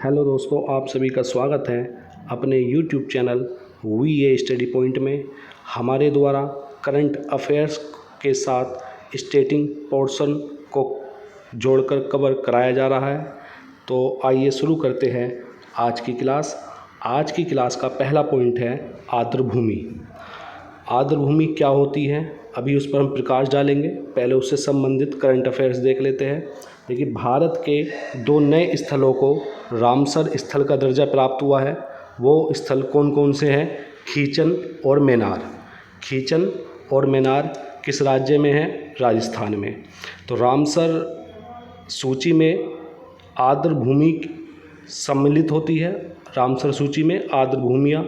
Hello दोस्तों, आप सभी का स्वागत है अपने YouTube channel VA study point में। हमारे द्वारा करंट अफेयर्स के साथ स्टेटिंग पोर्शन को जोड़कर कवर कराया जा रहा है। तो आइए शुरू करते हैं आज की क्लास। आज की क्लास का पहला पॉइंट है आर्द्रभूमि। आर्द्रभूमि क्या होती है, अभी उस पर हम प्रकाश डालेंगे। पहले उससे संबंधित करंट अफेयर्स देख लेते हैं। देखिए, भारत के दो नए स्थलों को रामसर स्थल का दर्जा प्राप्त हुआ है। वो स्थल कौन कौन से हैं? खीचन और मैनार। खीचन और मैनार किस राज्य में है? राजस्थान में। तो रामसर सूची में आर्द्रभूमि सम्मिलित होती है। रामसर सूची में आर्द्रभूमियाँ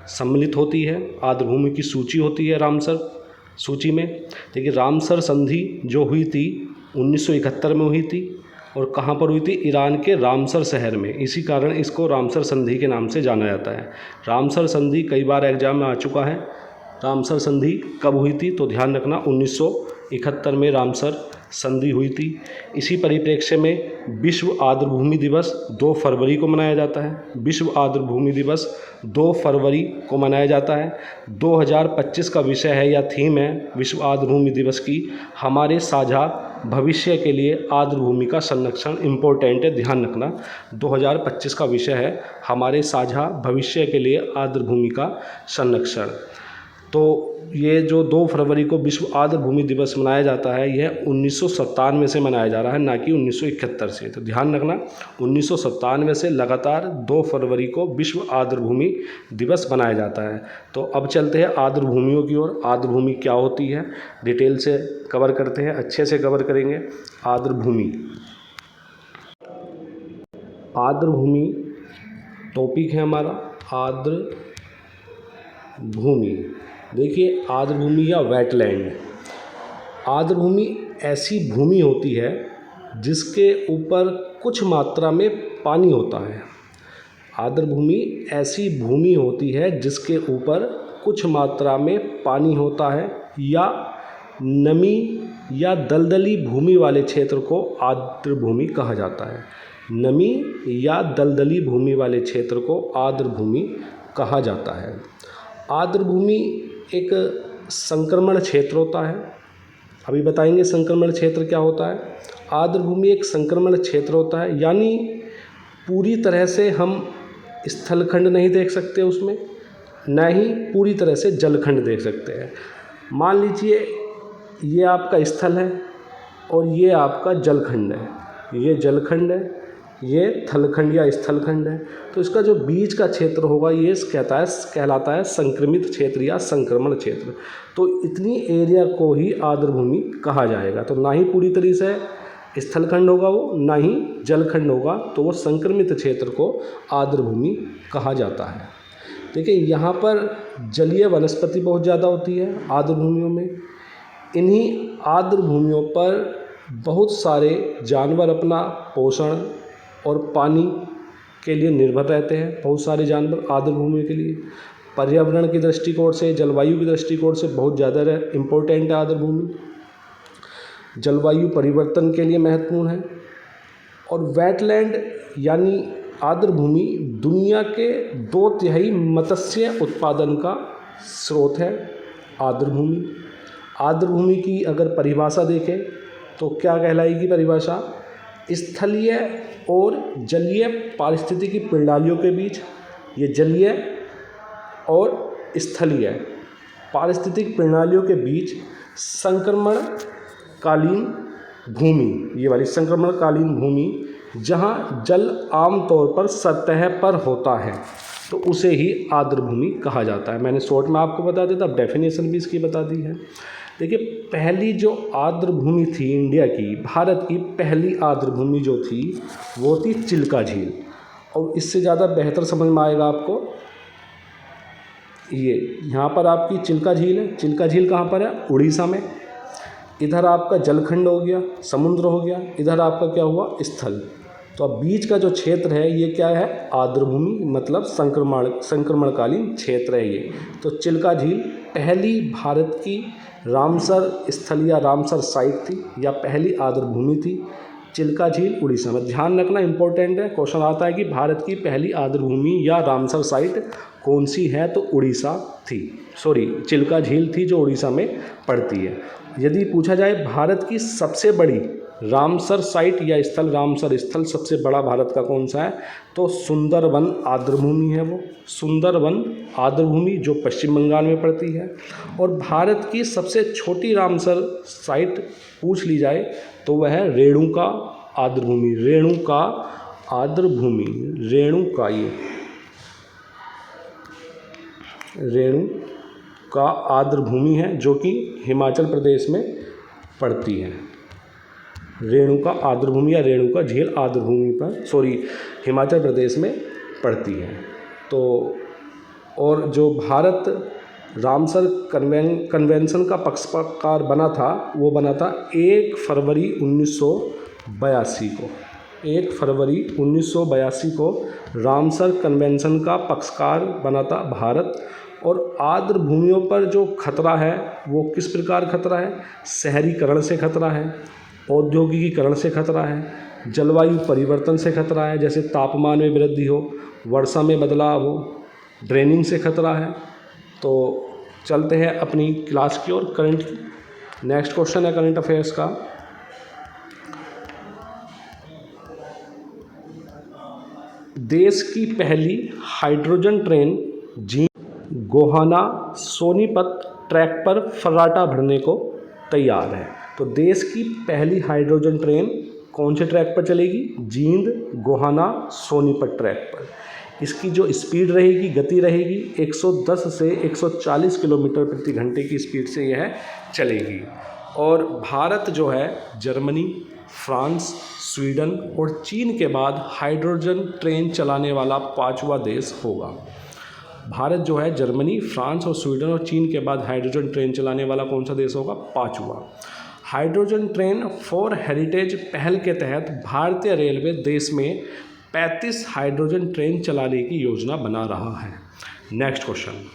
सम्मिलित होती है, आर्द्रभूमि की सूची होती है रामसर सूची में। देखिए, रामसर संधि जो हुई थी 1971 में हुई थी, और कहाँ पर हुई थी? ईरान के रामसर शहर में। इसी कारण इसको रामसर संधि के नाम से जाना जाता है। रामसर संधि कई बार एग्जाम में आ चुका है। रामसर संधि कब हुई थी? तो ध्यान रखना, 1971 में रामसर संधि हुई थी। इसी परिप्रेक्ष्य में विश्व आर्द्रभूमि दिवस 2 फरवरी को मनाया जाता है। विश्व आर्द्रभूमि दिवस 2 फरवरी को मनाया जाता है। 2025 का विषय है या थीम है विश्व आर्द्रभूमि दिवस की, हमारे साझा भविष्य के लिए आर्द्रभूमि का संरक्षण। इम्पोर्टेंट है, ध्यान रखना। 2025 का विषय है हमारे साझा भविष्य के लिए आर्द्रभूमि का संरक्षण। तो ये जो 2 फरवरी को विश्व आर्द्रभूमि दिवस मनाया जाता है, यह 1997 से मनाया जा रहा है, ना कि 1971 से। तो ध्यान रखना, 1997 से लगातार 2 फरवरी को विश्व आर्द्रभूमि दिवस मनाया जाता है। तो अब चलते हैं आर्द्रभूमियों की ओर। आर्द्रभूमि क्या होती है डिटेल से कवर करते हैं, अच्छे से कवर करेंगे। आर्द्रभूमि आर्द्रभूमि टॉपिक है हमारा आर्द्रभूमि। देखिए, आर्द्रभूमि या वेटलैंड। आर्द्रभूमि ऐसी भूमि होती है जिसके ऊपर कुछ मात्रा में पानी होता है। आर्द्रभूमि ऐसी भूमि होती है जिसके ऊपर कुछ मात्रा में पानी होता है, या नमी या दलदली भूमि वाले क्षेत्र को आर्द्रभूमि कहा जाता है। नमी या दलदली भूमि वाले क्षेत्र को आर्द्रभूमि कहा जाता है। आर्द्रभूमि एक संक्रमण क्षेत्र होता है। अभी बताएंगे संक्रमण क्षेत्र क्या होता है। आर्द्रभूमि एक संक्रमण क्षेत्र होता है, यानी पूरी तरह से हम स्थलखंड नहीं देख सकते उसमें, न ही पूरी तरह से जलखंड देख सकते हैं। मान लीजिए ये आपका स्थल है और ये आपका जलखंड है। ये जलखंड है, ये थलखंड या स्थलखंड है। तो इसका जो बीच का क्षेत्र होगा ये कहलाता है संक्रमित क्षेत्र या संक्रमण क्षेत्र। तो इतनी एरिया को ही आर्द्रभूमि कहा जाएगा। तो ना ही पूरी तरह से स्थलखंड होगा वो, ना ही जलखंड होगा, तो वो संक्रमित क्षेत्र को आर्द्रभूमि कहा जाता है। देखिए, यहाँ पर जलीय वनस्पति बहुत ज़्यादा होती है आर्द्रभूमियों में। इन्हीं आर्द्रभूमियों पर बहुत सारे जानवर अपना पोषण और पानी के लिए निर्भर रहते हैं। बहुत सारे जानवर आर्द्रभूमि के लिए पर्यावरण की दृष्टिकोण से, जलवायु की दृष्टिकोण से बहुत ज़्यादा इम्पोर्टेंट है आर्द्रभूमि। जलवायु परिवर्तन के लिए महत्वपूर्ण है। और वेटलैंड यानी आर्द्रभूमि दुनिया के 2/3 मत्स्य उत्पादन का स्रोत है। आर्द्रभूमि आर्द्रभूमि की अगर परिभाषा देखें तो क्या कहलाएगी परिभाषा? स्थलीय और जलीय पारिस्थितिकी प्रणालियों के बीच, ये जलीय और स्थलीय पारिस्थितिक प्रणालियों के बीच संक्रमणकालीन भूमि, ये वाली संक्रमणकालीन भूमि जहाँ जल आमतौर पर सतह पर होता है, तो उसे ही आर्द्रभूमि कहा जाता है। मैंने शॉर्ट में आपको बता दिया था, अब डेफिनेशन भी इसकी बता दी है। देखिए, पहली जो आर्द्रभूमि थी इंडिया की, भारत की पहली आर्द्रभूमि जो थी वो थी चिल्का झील। और इससे ज़्यादा बेहतर समझ में आएगा आपको, ये यहाँ पर आपकी चिल्का झील है। चिल्का झील कहाँ पर है? उड़ीसा में। इधर आपका जलखंड हो गया, समुद्र हो गया, इधर आपका क्या हुआ? स्थल। तो अब बीच का जो क्षेत्र है ये क्या है? आर्द्रभूमि, मतलब संक्रमणकालीन क्षेत्र है ये। तो चिल्का झील पहली भारत की रामसर स्थल या रामसर साइट थी, या पहली आर्द्रभूमि थी। चिल्का झील उड़ीसा में। ध्यान रखना इंपॉर्टेंट है, क्वेश्चन आता है कि भारत की पहली आर्द्रभूमि या रामसर साइट कौन सी है, तो उड़ीसा थी, सॉरी चिल्का झील थी जो उड़ीसा में पड़ती है। यदि पूछा जाए भारत की सबसे बड़ी रामसर साइट या स्थल, रामसर स्थल सबसे बड़ा भारत का कौन सा है, तो सुंदरवन आर्द्रभूमि है वो, सुंदरवन आर्द्रभूमि जो पश्चिम बंगाल में पड़ती है। और भारत की सबसे छोटी रामसर साइट पूछ ली जाए तो वह है रेणुका आर्द्रभूमि, रेणुका आर्द्रभूमि, रेणुका, ये रेणुका आर्द्रभूमि है जो कि हिमाचल प्रदेश में पड़ती है। रेणुका आर्द्रभूमि या रेणुका झील आर्द्रभूमि पर, सॉरी हिमाचल प्रदेश में पड़ती है। तो और जो भारत रामसर कन्वेंशन का पक्षकार बना था वो बना था 1 फरवरी 1982 को, 1 फरवरी 1982 को रामसर कन्वेंशन का पक्षकार बना था भारत। और आर्द्रभूमियों पर जो खतरा है वो किस प्रकार खतरा है, शहरीकरण से खतरा है, औद्योगिकीकरण से खतरा है, जलवायु परिवर्तन से खतरा है, जैसे तापमान में वृद्धि हो, वर्षा में बदलाव हो, ड्रेनिंग से खतरा है। तो चलते हैं अपनी क्लास की और करंट की। नेक्स्ट क्वेश्चन है करंट अफेयर्स का, देश की पहली hydrogen train Gohana Sonipat track पर फर्राटा भरने को तैयार है। तो देश की पहली हाइड्रोजन ट्रेन कौन से ट्रैक पर चलेगी, जींद गोहाना सोनीपत ट्रैक पर। इसकी जो स्पीड रहेगी, गति रहेगी, 110 से 140 किलोमीटर प्रति घंटे की स्पीड से यह चलेगी। और भारत जो है जर्मनी, फ्रांस, स्वीडन और चीन के बाद हाइड्रोजन ट्रेन चलाने वाला 5वां देश होगा। भारत जो है जर्मनी, फ्रांस और स्वीडन और चीन के बाद हाइड्रोजन ट्रेन चलाने वाला कौन सा देश होगा, 5वां। हाइड्रोजन ट्रेन फॉर हेरिटेज पहल के तहत भारतीय रेलवे देश में 35 हाइड्रोजन ट्रेन चलाने की योजना बना रहा है। नेक्स्ट क्वेश्चन,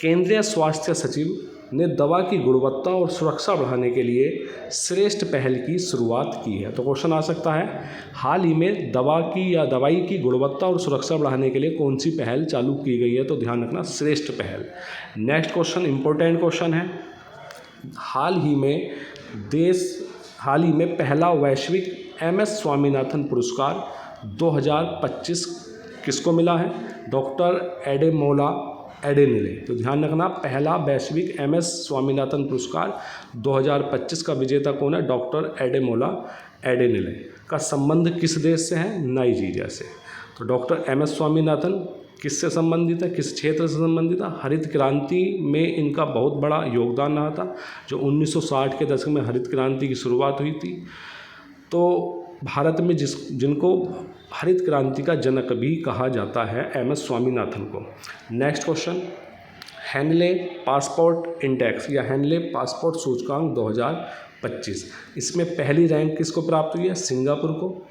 केंद्रीय स्वास्थ्य सचिव ने दवा की गुणवत्ता और सुरक्षा बढ़ाने के लिए श्रेष्ठ पहल की शुरुआत की है। तो क्वेश्चन आ सकता है, हाल ही में दवाई की गुणवत्ता और सुरक्षा बढ़ाने के लिए कौन सी पहल चालू की गई है, तो ध्यान रखना श्रेष्ठ पहल। नेक्स्ट क्वेश्चन इंपॉर्टेंट क्वेश्चन है, हाल ही में पहला वैश्विक MS स्वामीनाथन पुरस्कार 2025 किसको मिला है, डॉक्टर एडेमोला एडेनिले। तो ध्यान रखना पहला वैश्विक MS स्वामीनाथन पुरस्कार 2025 का विजेता कौन है, डॉक्टर एडेमोला एडेनिले। का संबंध किस देश से है, नाइजीरिया से। तो डॉक्टर MS स्वामीनाथन किससे संबंधित है, किस क्षेत्र से संबंधित है, हरित क्रांति में इनका बहुत बड़ा योगदान रहा था, जो 1960 के दशक में हरित क्रांति की शुरुआत हुई थी। तो भारत में जिनको हरित क्रांति का जनक भी कहा जाता है MS स्वामीनाथन को। Next question, Henley passport index या हेनले पासपोर्ट सूचकांक 2025, इसमें पहली रैंक किसको प्राप्त हुई है, सिंगापुर को।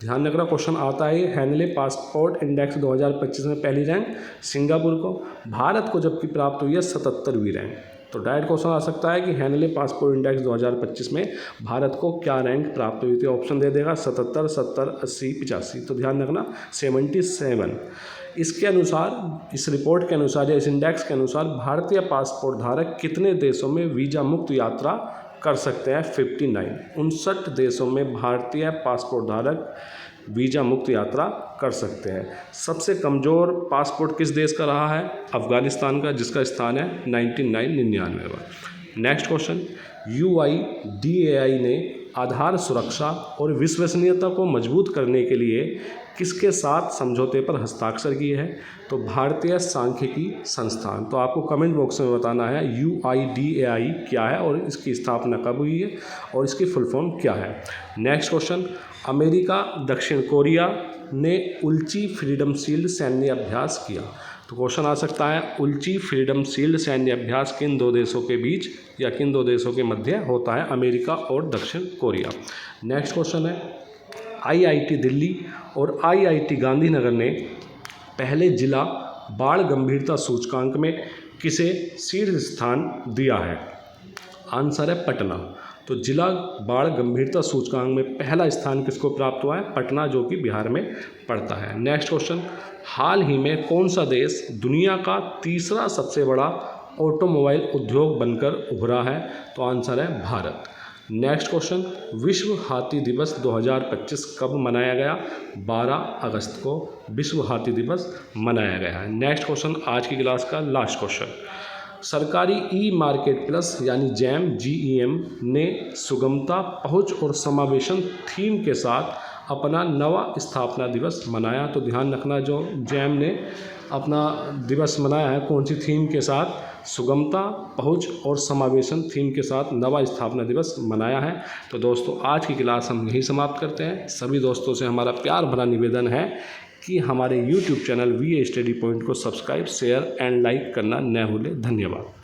ध्यान रखना क्वेश्चन आता है, हेनले पासपोर्ट इंडेक्स 2025 में पहली रैंक सिंगापुर को, भारत को जबकि प्राप्त हुई है 77वीं रैंक। तो डायरेक्ट क्वेश्चन आ सकता है कि हेनले पासपोर्ट इंडेक्स 2025 में भारत को क्या रैंक प्राप्त हुई थी, ऑप्शन दे देगा 77, 70, 80, 85। तो ध्यान रखना 77। इसके अनुसार, इस रिपोर्ट के अनुसार या इस इंडेक्स के अनुसार भारतीय पासपोर्ट धारक कितने देशों में वीज़ा मुक्त यात्रा कर सकते हैं, 59 देशों में भारतीय पासपोर्ट धारक वीज़ा मुक्त यात्रा कर सकते हैं। सबसे कमज़ोर पासपोर्ट किस देश का रहा है, अफ़गानिस्तान का, जिसका स्थान है 99। नेक्स्ट क्वेश्चन, UIDAI ने आधार सुरक्षा और विश्वसनीयता को मजबूत करने के लिए किसके साथ समझौते पर हस्ताक्षर किए हैं, तो भारतीय सांख्यिकी संस्थान। तो आपको कमेंट बॉक्स में बताना है UIDAI क्या है और इसकी स्थापना कब हुई है और इसकी फुल फॉर्म क्या है। नेक्स्ट क्वेश्चन, अमेरिका दक्षिण कोरिया ने उल्ची फ्रीडम शील्ड सैन्य अभ्यास किया। तो क्वेश्चन आ सकता है, उल्ची फ्रीडम शील्ड सैन्य अभ्यास किन दो देशों के बीच या किन दो देशों के मध्य होता है, अमेरिका और दक्षिण कोरिया। नेक्स्ट क्वेश्चन है, IIT दिल्ली और IIT गांधीनगर ने पहले जिला बाढ़ गंभीरता सूचकांक में किसे शीर्ष स्थान दिया है, आंसर है पटना। तो जिला बाढ़ गंभीरता सूचकांक में पहला स्थान किसको प्राप्त हुआ है? पटना, जो कि बिहार में पड़ता है। नेक्स्ट क्वेश्चन, हाल ही में कौन सा देश दुनिया का तीसरा सबसे बड़ा ऑटोमोबाइल उद्योग बनकर उभरा है? तो आंसर है भारत। नेक्स्ट क्वेश्चन, विश्व हाथी दिवस 2025 कब मनाया गया? 12 अगस्त को विश्व हाथी दिवस मनाया गया है। नेक्स्ट क्वेश्चन, आज की क्लास का लास्ट क्वेश्चन, सरकारी ई मार्केट प्लस यानी जैम GEM ने सुगमता, पहुंच और समावेशन थीम के साथ अपना नवा स्थापना दिवस मनाया। तो ध्यान रखना, जो जैम ने अपना दिवस मनाया है कौन सी थीम के साथ? सुगमता, पहुंच और समावेशन थीम के साथ नवा स्थापना दिवस मनाया है। तो दोस्तों, आज की क्लास हम यहीं समाप्त करते हैं। सभी दोस्तों से हमारा प्यार भरा निवेदन है कि हमारे YouTube channel VA study point को सब्सक्राइब, शेयर एंड लाइक करना न भूलें। धन्यवाद।